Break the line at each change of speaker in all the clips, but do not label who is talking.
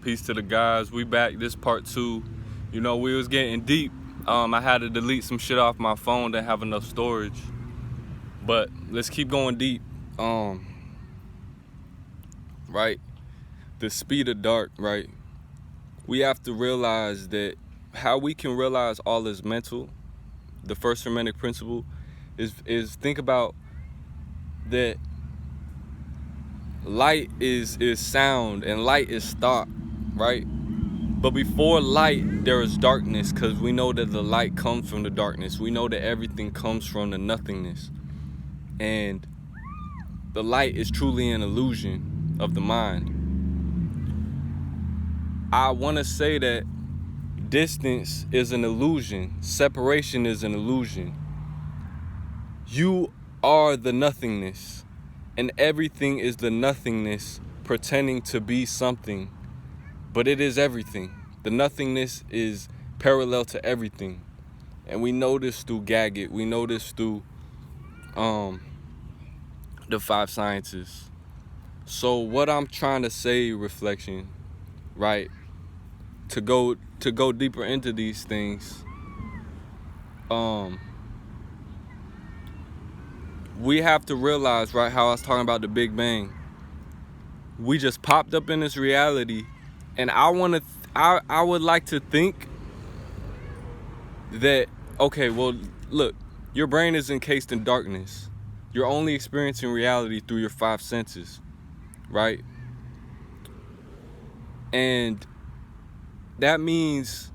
Peace to the guys. We back. This part 2. You know, we was getting deep. I had to delete some shit off my phone, didn't have enough storage. But let's keep going deep. Right? The speed of dark, right? We have to realize that how we can realize all is mental, the first Hermetic principle, is think about that light is sound and light is thought, right? But before light, there is darkness, because we know that the light comes from the darkness. We know that everything comes from the nothingness. And the light is truly an illusion of the mind. I want to say that distance is an illusion. Separation is an illusion. You are the nothingness, and everything is the nothingness pretending to be something, but it is everything. The nothingness is parallel to everything, and we know this through Gaggett. We know this through the 5 sciences. So what I'm trying to say, reflection, right? To go deeper into these things, we have to realize, right, how I was talking about the Big Bang. We just popped up in this reality, and I would like to think that, okay, well, look, your brain is encased in darkness. You're only experiencing reality through your 5 senses, right? And that means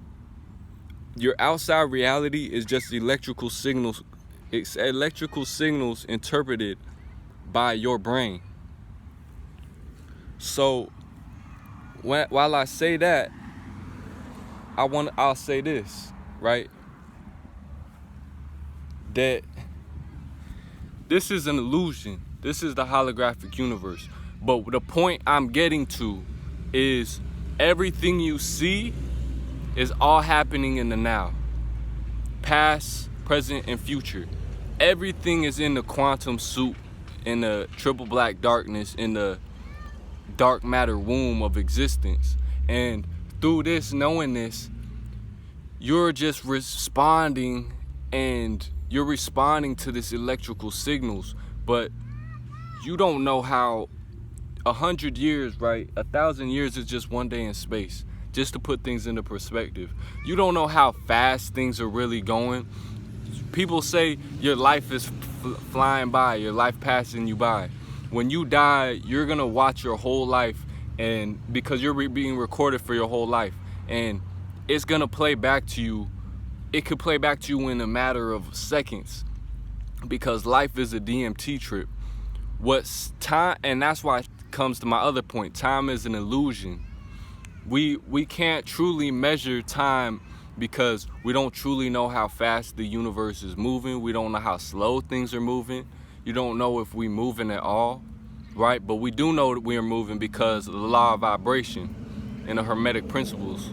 your outside reality is just electrical signals. It's electrical signals interpreted by your brain. So while I say that, I'll say this, right? That this is an illusion. This is the holographic universe. But the point I'm getting to is everything you see is all happening in the now. Past, present, and future. Everything is in the quantum soup, in the triple black darkness, in the dark matter womb of existence. And through this, knowing this, you're just responding, and you're responding to this electrical signals. But you don't know how 100 years, right? 1,000 years is just one day in space. Just to put things into perspective. You don't know how fast things are really going. People say your life is flying by, your life passing you by. When you die, you're gonna watch your whole life, and because you're being recorded for your whole life, and it's gonna play back to you. It could play back to you in a matter of seconds, because life is a DMT trip. What's time, and that's why it comes to my other point. Time is an illusion. We can't truly measure time because we don't truly know how fast the universe is moving. We don't know how slow things are moving. You don't know if we're moving at all, right? But we do know that we are moving because of the law of vibration and the Hermetic principles.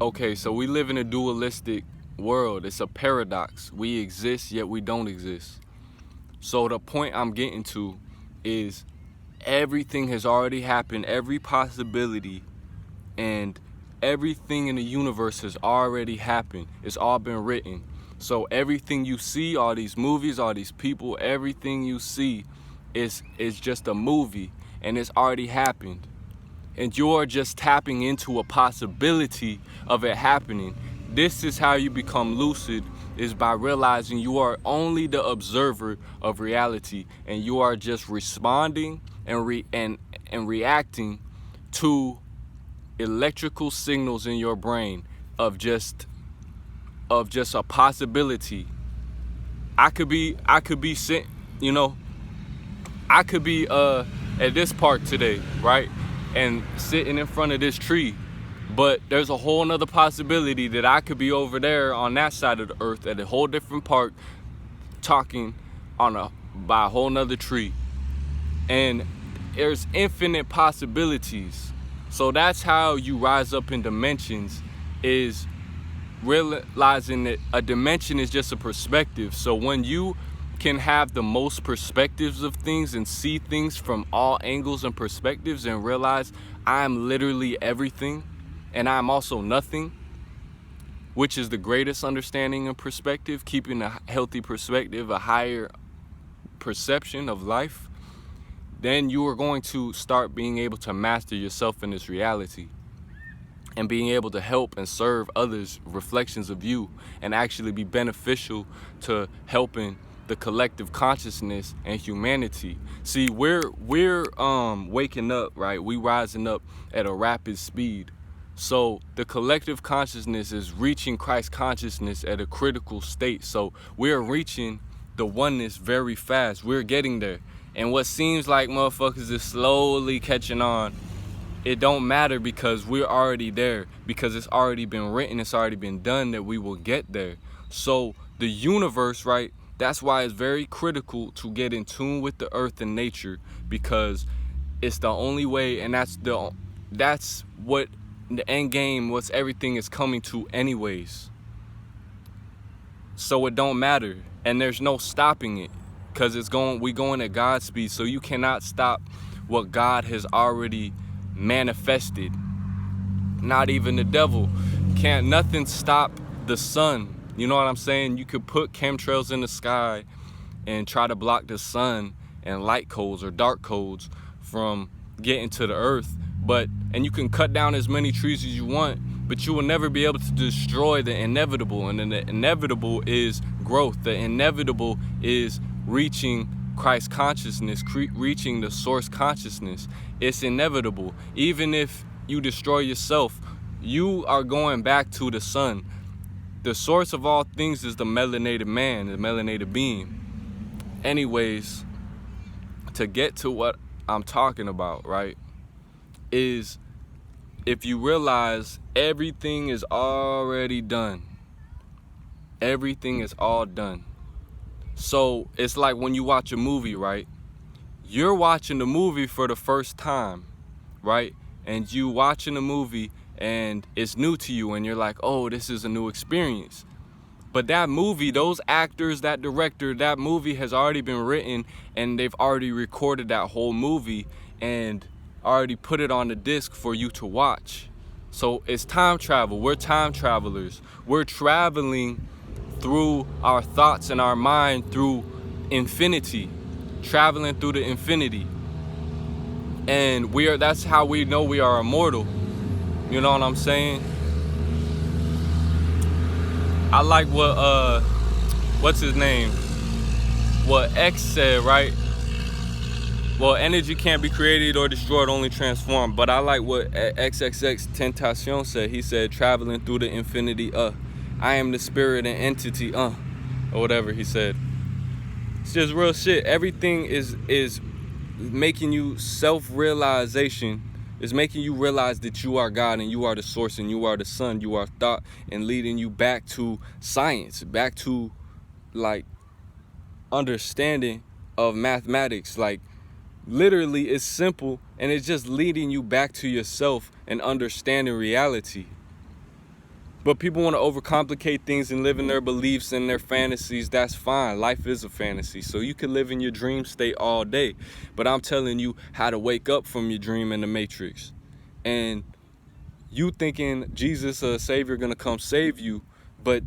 Okay, so we live in a dualistic world. It's a paradox. We exist, yet we don't exist. So the point I'm getting to is everything has already happened. Every possibility and everything in the universe has already happened. It's all been written. So everything you see, all these movies, all these people, everything you see is just a movie, and it's already happened. And you're just tapping into a possibility of it happening. This is how you become lucid, is by realizing you are only the observer of reality, and you are just responding and reacting to electrical signals in your brain of just a possibility. I could be sent, you know, I could be at this park today, right? And sitting in front of this tree. But there's a whole nother possibility that I could be over there on that side of the earth at a whole different park talking by a whole nother tree. And there's infinite possibilities. So that's how you rise up in dimensions, is realizing that a dimension is just a perspective. So when you can have the most perspectives of things and see things from all angles and perspectives and realize I'm literally everything and I'm also nothing, which is the greatest understanding and perspective, keeping a healthy perspective, a higher perception of life, then you are going to start being able to master yourself in this reality and being able to help and serve others, reflections of you, and actually be beneficial to helping the collective consciousness and humanity. See, we're waking up, right? We rising up at a rapid speed. So the collective consciousness is reaching Christ consciousness at a critical state. So we're reaching the oneness very fast. We're getting there. And what seems like motherfuckers is slowly catching on, it don't matter, because we're already there, because it's already been written, it's already been done that we will get there. So the universe, right, that's why it's very critical to get in tune with the earth and nature, because it's the only way, and that's what the end game, what's everything is coming to anyways. So it don't matter, and there's no stopping it, because we going at God's speed. So you cannot stop what God has already manifested. Not even the devil. Can't nothing stop the sun. You know what I'm saying? You could put chemtrails in the sky and try to block the sun and light codes or dark codes from getting to the earth, and you can cut down as many trees as you want, but you will never be able to destroy the inevitable. And the inevitable is growth. The inevitable is reaching Christ consciousness, reaching the source consciousness. It's inevitable. Even if you destroy yourself, you are going back to the sun. The source of all things is the melanated man, the melanated being. Anyways, to get to what I'm talking about, right, is if you realize everything is already done. Everything is all done. So it's like when you watch a movie, right? You're watching the movie for the first time, right? And you watching the movie and it's new to you and you're like, oh, this is a new experience. But that movie, those actors, that director, that movie has already been written, and they've already recorded that whole movie and already put it on the disc for you to watch. So it's time travel. We're time travelers. We're traveling through our thoughts and our mind through infinity, traveling through the infinity. And that's how we know we are immortal. You know what I'm saying? I like what's his name? What X said, right? Well, energy can't be created or destroyed, only transformed. But I like what XXX Tentacion said. He said, traveling through the infinity, I am the spirit and entity, or whatever he said. It's just real shit. Everything is making you self-realization. Is making you realize that you are God and you are the source and you are the sun, you are thought, and leading you back to science, back to like understanding of mathematics. Like literally it's simple, and it's just leading you back to yourself and understanding reality. But people want to overcomplicate things and live in their beliefs and their fantasies. That's fine. Life is a fantasy. So you can live in your dream state all day. But I'm telling you how to wake up from your dream in the matrix. And you thinking Jesus, a savior, gonna come save you, but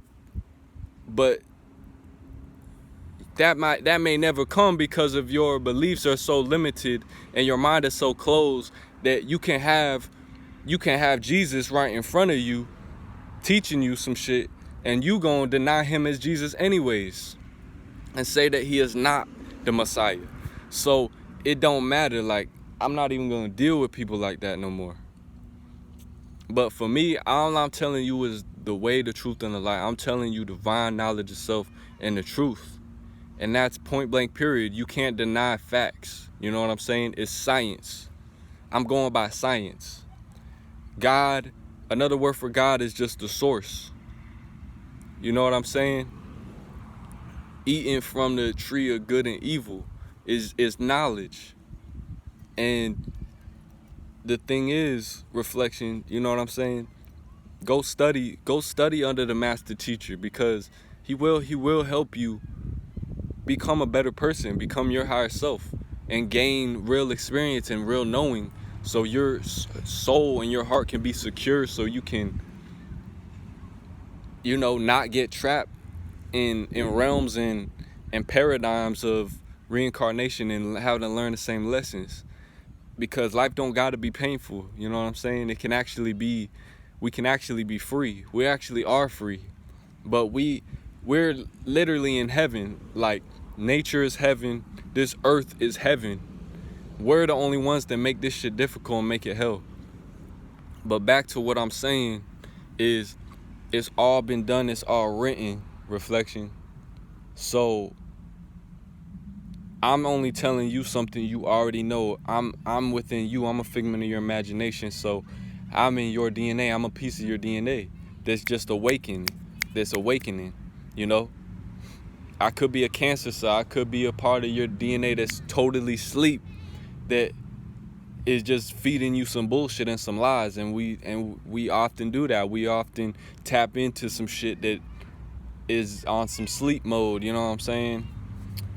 that may never come, because of your beliefs are so limited and your mind is so closed that you can have Jesus right in front of you teaching you some shit, and you gonna deny him as Jesus anyways and say that he is not the Messiah. So it don't matter. Like, I'm not even gonna deal with people like that no more. But for me, all I'm telling you is the way, the truth, and the light. I'm telling you divine knowledge of self and the truth. And that's point blank period. You can't deny facts. You know what I'm saying? It's science. I'm going by science. God, another word for God is just the source. You know what I'm saying? Eating from the tree of good and evil is knowledge. And the thing is, reflection, you know what I'm saying? Go study under the master teacher, because he will help you become a better person, become your higher self, and gain real experience and real knowing, so your soul and your heart can be secure, so you can, not get trapped in realms and paradigms of reincarnation and having to learn the same lessons. Because life don't gotta be painful, you know what I'm saying? We can actually be free. We actually are free. But we're literally in heaven. Like, nature is heaven, this earth is heaven. We're the only ones that make this shit difficult and make it hell. But back to what I'm saying is, it's all been done, it's all written, reflection. So I'm only telling you something you already know. I'm within you. I'm a figment of your imagination. So I'm in your DNA. I'm a piece of your DNA that's just awakening. That's awakening, you know? I could be a cancer cell. I could be a part of your DNA that's totally asleep, that is just feeding you some bullshit and some lies. And we often do that. We often tap into some shit that is on some sleep mode, you know what I'm saying?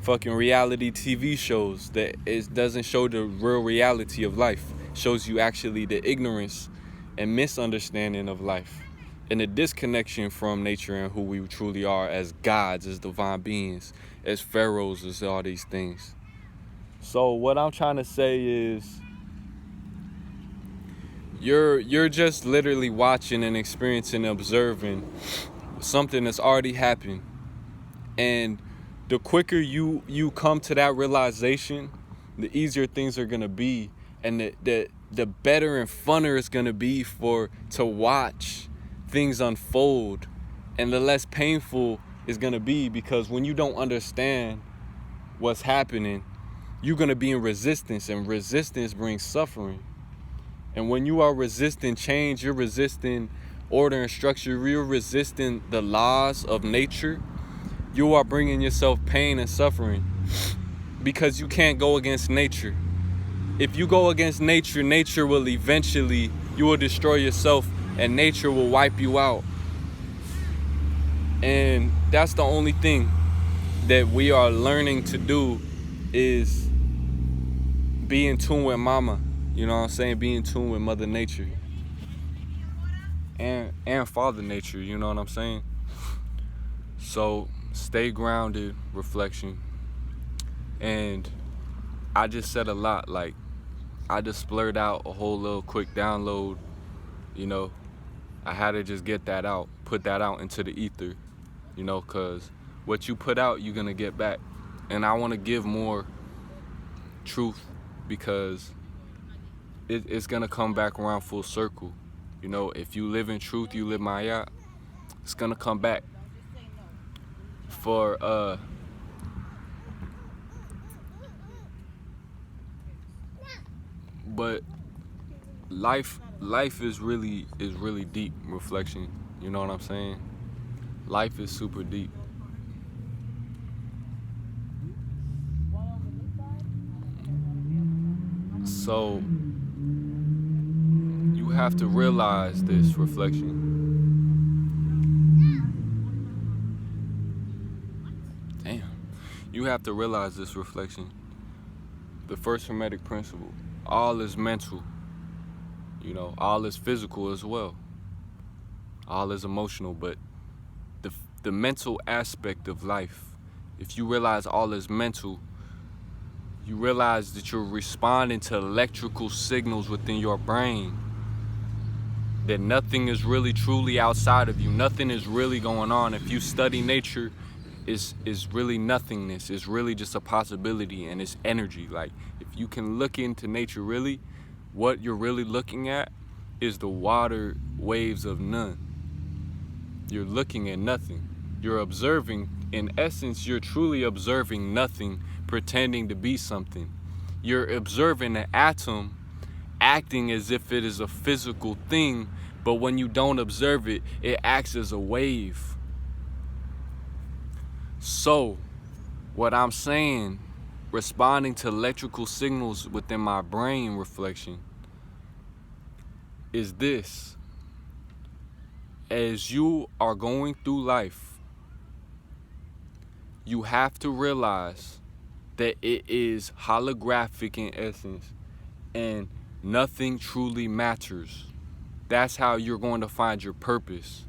Fucking reality TV shows that it doesn't show the real reality of life. It shows you actually the ignorance and misunderstanding of life, and the disconnection from nature and who we truly are as gods, as divine beings, as pharaohs, as all these things. So what I'm trying to say is, you're just literally watching and experiencing and observing something that's already happened. And the quicker you come to that realization, the easier things are gonna be, and the better and funner it's gonna be to watch things unfold, and the less painful it's gonna be, because when you don't understand what's happening, you're gonna be in resistance, and resistance brings suffering. And when you are resisting change, you're resisting order and structure, you're resisting the laws of nature, you are bringing yourself pain and suffering, because you can't go against nature. If you go against nature, nature will eventually, you will destroy yourself, and nature will wipe you out. And that's the only thing that we are learning to do, is be in tune with mama, you know what I'm saying? Be in tune with mother nature and father nature, you know what I'm saying? So stay grounded, reflection. And I just said a lot, like, I just blurred out a whole little quick download, you know. I had to just get that out, put that out into the ether, you know, because what you put out, you're gonna get back. And I want to give more truth, because it's gonna come back around full circle. You know, if you live in truth, you live Maya, it's gonna come back. But life is really deep, reflection. You know what I'm saying? Life is super deep. So you have to realize this, reflection. Damn. You have to realize this, reflection. The first Hermetic principle. All is mental. You know, all is physical as well. All is emotional, but the mental aspect of life, if you realize all is mental, you realize that you're responding to electrical signals within your brain, that nothing is really truly outside of you. Nothing is really going on. If you study nature, is really nothingness. It's really just a possibility, and it's energy. Like, if you can look into nature, really, what you're really looking at is the water waves of none. You're looking at nothing. You're observing. In essence, you're truly observing nothing, pretending to be something. You're observing an atom acting as if it is a physical thing, but when you don't observe it, it acts as a wave. So, what I'm saying, responding to electrical signals within my brain, reflection, is this. As you are going through life, you have to realize that it is holographic in essence and nothing truly matters. That's how you're going to find your purpose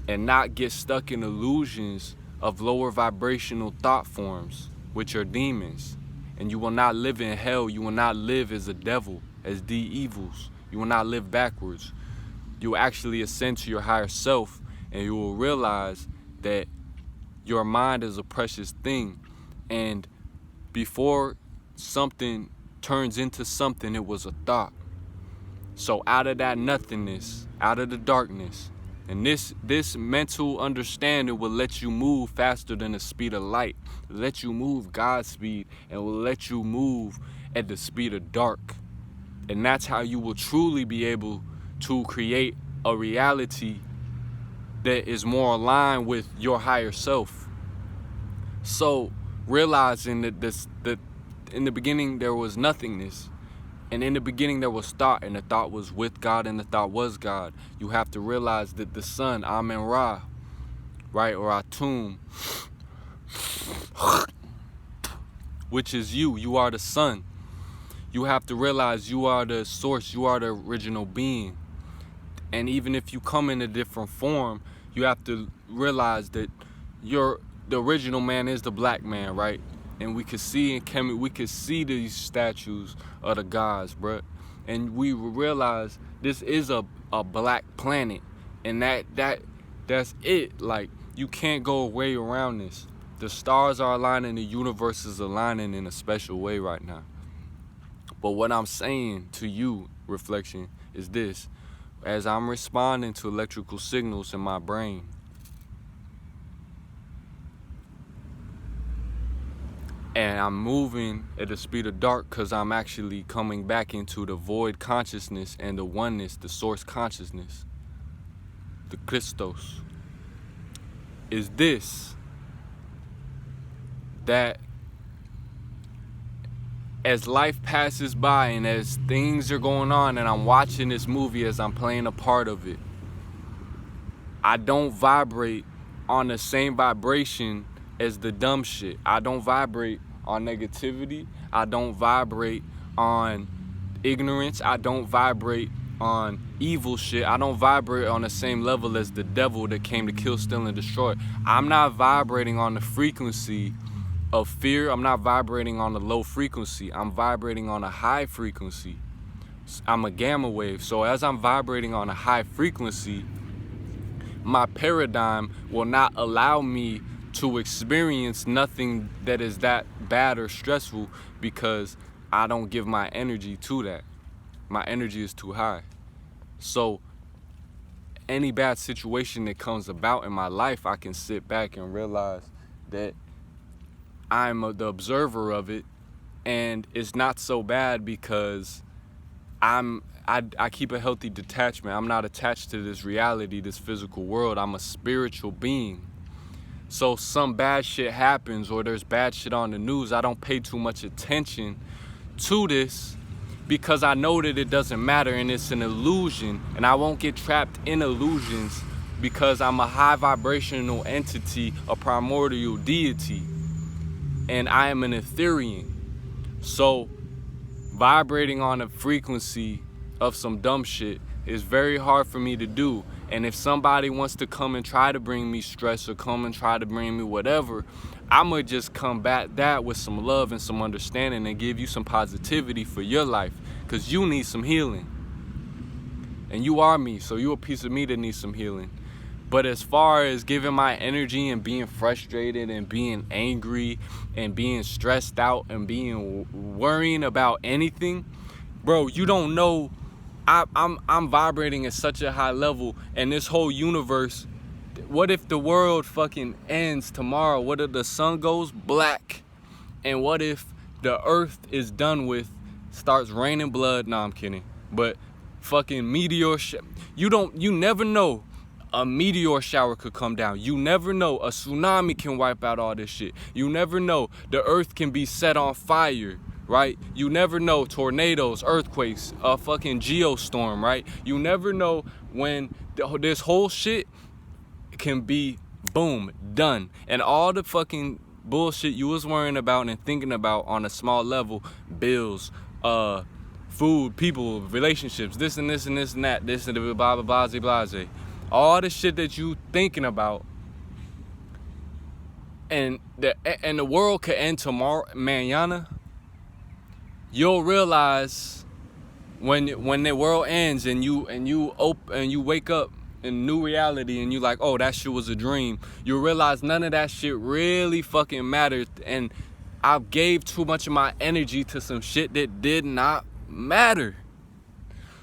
and not get stuck in illusions of lower vibrational thought forms, which are demons. And you will not live in hell. You will not live as a devil, as the evils. You will not live backwards. You will actually ascend to your higher self, and you will realize that your mind is a precious thing. And before something turns into something, it was a thought. So out of that nothingness, out of the darkness, and this mental understanding will let you move faster than the speed of light, let you move God's speed, and will let you move at the speed of dark. And that's how you will truly be able to create a reality that is more aligned with your higher self. So realizing that in the beginning there was nothingness, and in the beginning there was thought, and the thought was with God, and the thought was God. You have to realize that the sun, Amen Ra, right, or Atum, which is you are the sun. You have to realize you are the source, you are the original being. And even if you come in a different form, you have to realize that the original man is the black man, right? And we could see these statues of the gods, bruh. And we realize this is a black planet. And that's it. Like, you can't go away around this. The stars are aligning, the universe is aligning in a special way right now. But what I'm saying to you, reflection, is this. As I'm responding to electrical signals in my brain, and I'm moving at the speed of dark because I'm actually coming back into the void consciousness and the oneness, the source consciousness, the Christos, is this, that as life passes by and as things are going on and I'm watching this movie as I'm playing a part of it, I don't vibrate on the same vibration as the dumb shit. I don't vibrate on negativity. I don't vibrate on ignorance. I don't vibrate on evil shit. I don't vibrate on the same level as the devil that came to kill, steal, and destroy. I'm not vibrating on the frequency of fear. I'm not vibrating on a low frequency. I'm vibrating on a high frequency. I'm a gamma wave. So as I'm vibrating on a high frequency, my paradigm will not allow me to experience nothing that is that bad or stressful, because I don't give my energy to that. My energy is too high. So any bad situation that comes about in my life, I can sit back and realize that I'm the observer of it, and it's not so bad because I keep a healthy detachment. I'm not attached to this reality, this physical world. I'm a spiritual being. So some bad shit happens or there's bad shit on the news, I don't pay too much attention to this because I know that it doesn't matter and it's an illusion, and I won't get trapped in illusions because I'm a high vibrational entity, a primordial deity, and I am an Ethereum. So vibrating on a frequency of some dumb shit is very hard for me to do. And if somebody wants to come and try to bring me stress or come and try to bring me whatever, I'ma just combat that with some love and some understanding and give you some positivity for your life, because you need some healing. And you are me, so you a piece of me that needs some healing. But as far as giving my energy and being frustrated and being angry and being stressed out and being worrying about anything, bro, you don't know. I'm vibrating at such a high level, and this whole universe, what if the world fucking ends tomorrow? What if the sun goes black? And what if the earth is done with, starts raining blood? No, I'm kidding. But fucking meteor, you never know. A meteor shower could come down. You never know. A tsunami can wipe out all this shit. You never know. The earth can be set on fire, right? You never know. Tornadoes, earthquakes, a fucking geostorm, right? You never know when this whole shit can be Boom, done. And all the fucking bullshit you was worrying about and thinking about on a small level, bills, food, people, relationships, this and this and this and that, this and the blah, blah, blah, blah, blah. All the shit that you thinking about, and the world could end tomorrow, mañana. You'll realize when the world ends and you wake up in new reality and you like, oh, that shit was a dream. You realize none of that shit really fucking mattered, and I gave too much of my energy to some shit that did not matter.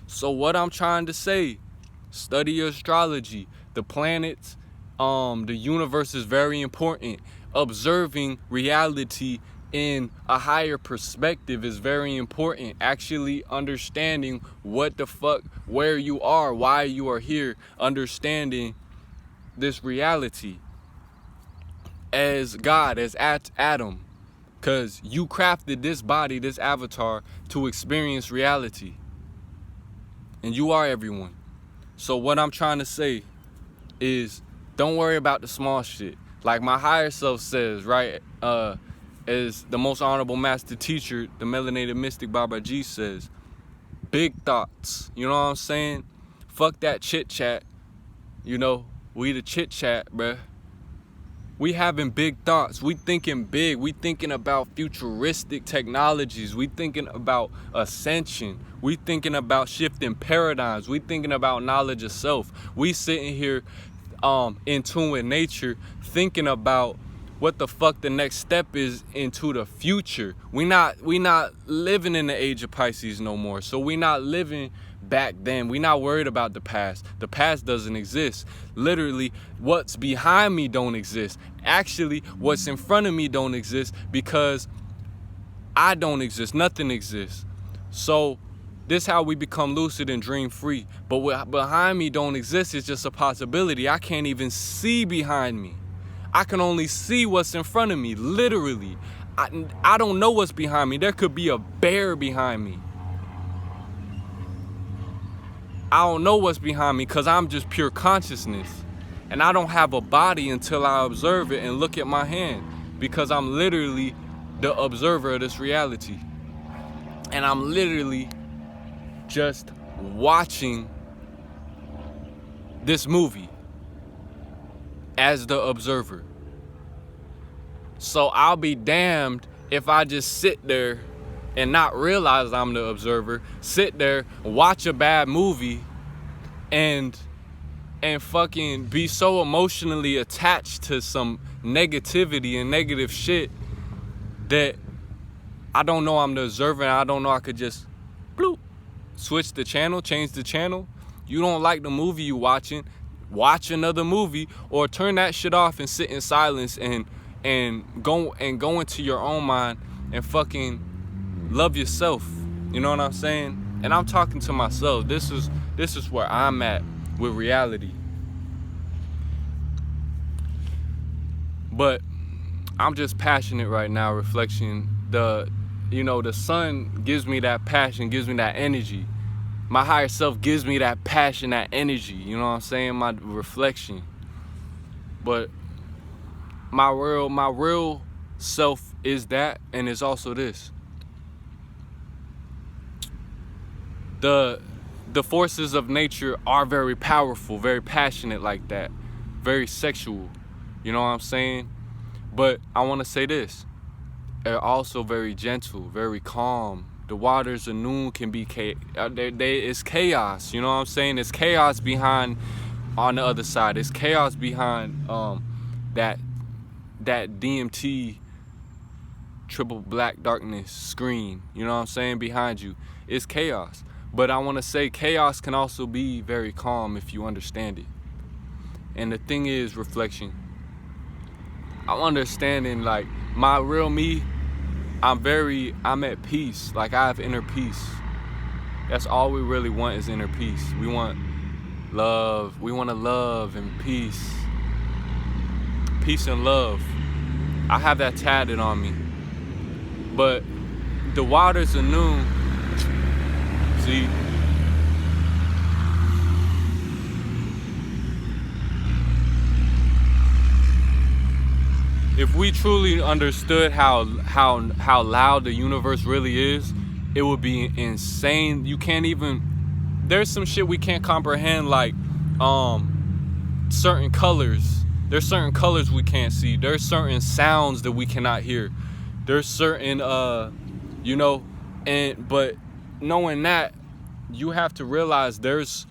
So what I'm trying to say, study your astrology. The planets, the universe is very important. Observing reality in a higher perspective is very important. Actually understanding what the fuck, where you are, why you are here, understanding this reality as God, as Adam, because you crafted this body, this avatar, to experience reality, and you are everyone. So what I'm trying to say is, don't worry about the small shit. Like my higher self says, right? As the most honorable master teacher, the melanated mystic BaBaJi says, big thoughts. You know what I'm saying? Fuck that chit chat. You know, we the chit chat, bruh. We having big thoughts. We thinking big. We thinking about futuristic technologies. We thinking about ascension. We thinking about shifting paradigms. We thinking about knowledge of self. We sitting here in tune with nature, thinking about what the fuck the next step is into the future. We not living in the age of Pisces no more. So we not living back then. We not worried about the past. The past doesn't exist. Literally, what's behind me don't exist. Actually, what's in front of me don't exist, because I don't exist. Nothing exists. So this how we become lucid and dream free. But what behind me don't exist is just a possibility. I can't even see behind me. I can only see what's in front of me, literally. I don't know what's behind me. There could be a bear behind me. I don't know what's behind me because I'm just pure consciousness. And I don't have a body until I observe it and look at my hand, because I'm literally the observer of this reality. And I'm literally just watching this movie as the observer. So I'll be damned if I just sit there and not realize I'm the observer, sit there, watch a bad movie, and fucking be so emotionally attached to some negativity and negative shit that I don't know I'm the observer, and I don't know I could just bloop, switch the channel, change the channel. You don't like the movie you watching, watch another movie, or turn that shit off and sit in silence and go into your own mind and fucking love yourself. You know what I'm saying? And I'm talking to myself. This is where I'm at with reality. But I'm just passionate right now, reflection. The sun gives me that passion, gives me that energy. My higher self gives me that passion, that energy, you know what I'm saying? My reflection. But my real self is that, and it's also this. The forces of nature are very powerful, very passionate like that, very sexual, you know what I'm saying? But I want to say this. They're also very gentle, very calm. The waters of noon can be it's chaos, you know what I'm saying? It's chaos behind, on the other side. It's chaos behind that DMT triple black darkness screen, you know what I'm saying, behind you. It's chaos. But I want to say chaos can also be very calm if you understand it. And the thing is, reflection, I'm understanding, like, my real me, I'm at peace. Like, I have inner peace. That's all we really want, is inner peace. We want love. We want to love and peace. Peace and love. I have that tatted on me. But the waters of noon, see, if we truly understood how loud the universe really is, it would be insane. You can't even, there's some shit we can't comprehend, like certain colors. There's certain colors we can't see. There's certain sounds that we cannot hear. There's certain but knowing that, you have to realize there's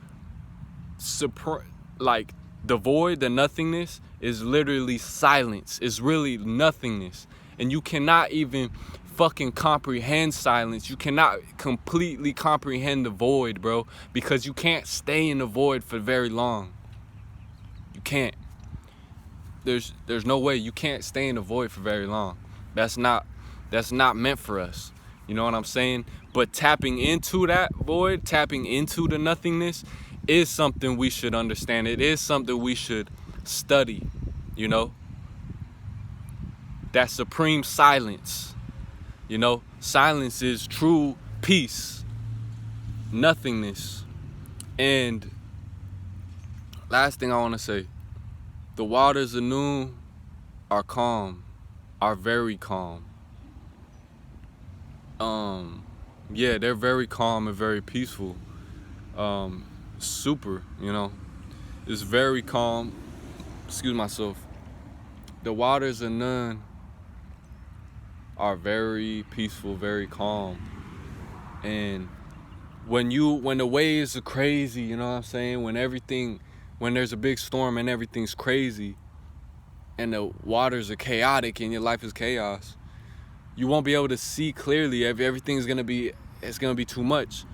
like the void, the nothingness is literally silence. It's really nothingness. And you cannot even fucking comprehend silence. You cannot completely comprehend the void, bro, because you can't stay in the void for very long. You can't. There's no way. You can't stay in the void for very long. That's not meant for us. You know what I'm saying? But tapping into that void, tapping into the nothingness, is something we should understand. It is something we should study, you know? That supreme silence, you know? Silence is true peace, nothingness. And last thing I want to say, the waters of noon are calm, are very calm. Yeah, they're very calm and very peaceful. Super, you know, it's very calm. Excuse myself. The waters of none are very peaceful, very calm. And when the waves are crazy, you know what I'm saying? When there's a big storm and everything's crazy and the waters are chaotic and your life is chaos, you won't be able to see clearly. Everything's gonna be too much.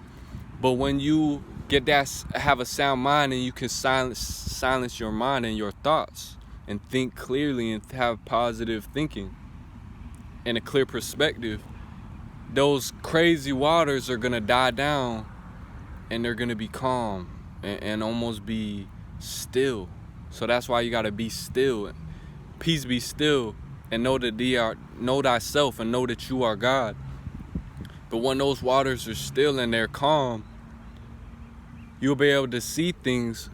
But when you have a sound mind and you can silence your mind and your thoughts and think clearly and have positive thinking and a clear perspective, those crazy waters are gonna die down and they're gonna be calm and almost be still. So that's why you gotta be still. Peace, be still, and know thyself and know that you are God. But when those waters are still and they're calm, you'll be able to see things.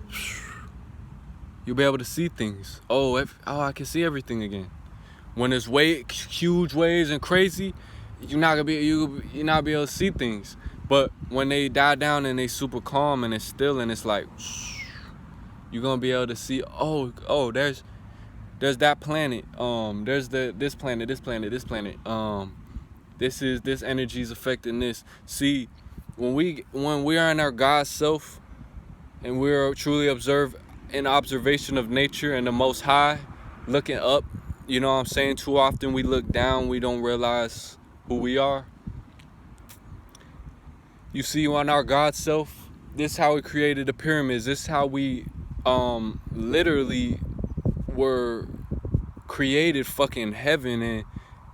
You'll be able to see things. Oh, I can see everything again. When there's huge waves and crazy, you're not be able to see things. But when they die down and they super calm and it's still and it's like, you're gonna be able to see. Oh, there's that planet. There's this planet. This energy is affecting this. See, when we are in our God self and we're truly in observation of nature and the Most High, looking up, you know what I'm saying? Too often we look down, we don't realize who we are. You see, on our God self, this is how we created the pyramids. This is how we literally were created fucking heaven, and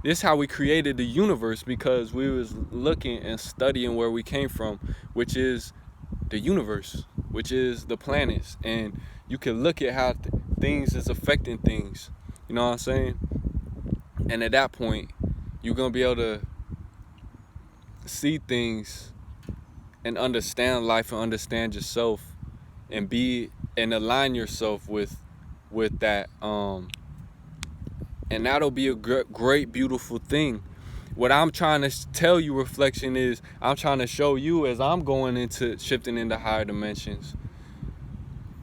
this is how we created the universe, because we was looking and studying where we came from, which is the universe, which is the planets. And you can look at how things is affecting things, you know what I'm saying? And at that point, you're gonna be able to see things and understand life and understand yourself and align yourself with that, and that'll be a great, beautiful thing. What I'm trying to tell you, reflection, is I'm trying to show you as I'm going into shifting into higher dimensions.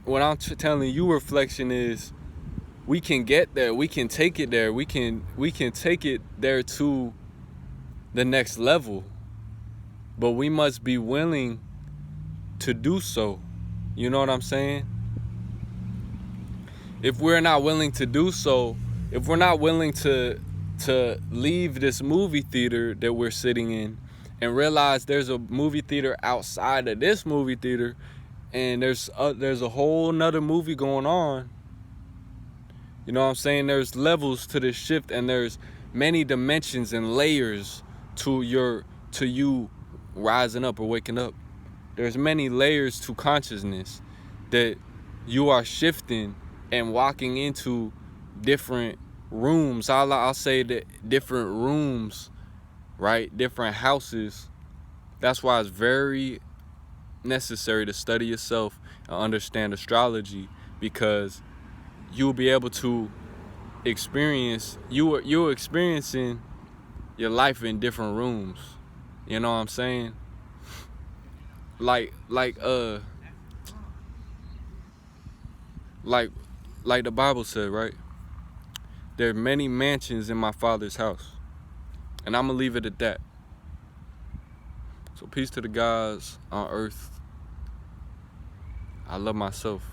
What I'm telling you, reflection, is we can get there. We can take it there. We can take it there to the next level. But we must be willing to do so. You know what I'm saying? If we're not willing to do so, if we're not willing to leave this movie theater that we're sitting in and realize there's a movie theater outside of this movie theater, and there's a whole nother movie going on, you know what I'm saying? There's levels to this shift, and there's many dimensions and layers to you rising up or waking up. There's many layers to consciousness that you are shifting and walking into different rooms. I'll say that different rooms, right? Different houses. That's why it's very necessary to study yourself and understand astrology, because you'll be able to you're experiencing your life in different rooms. You know what I'm saying? Like like uh like like the Bible said, right? There are many mansions in my Father's house. And I'm gonna leave it at that. So peace to the guys on earth. I love myself.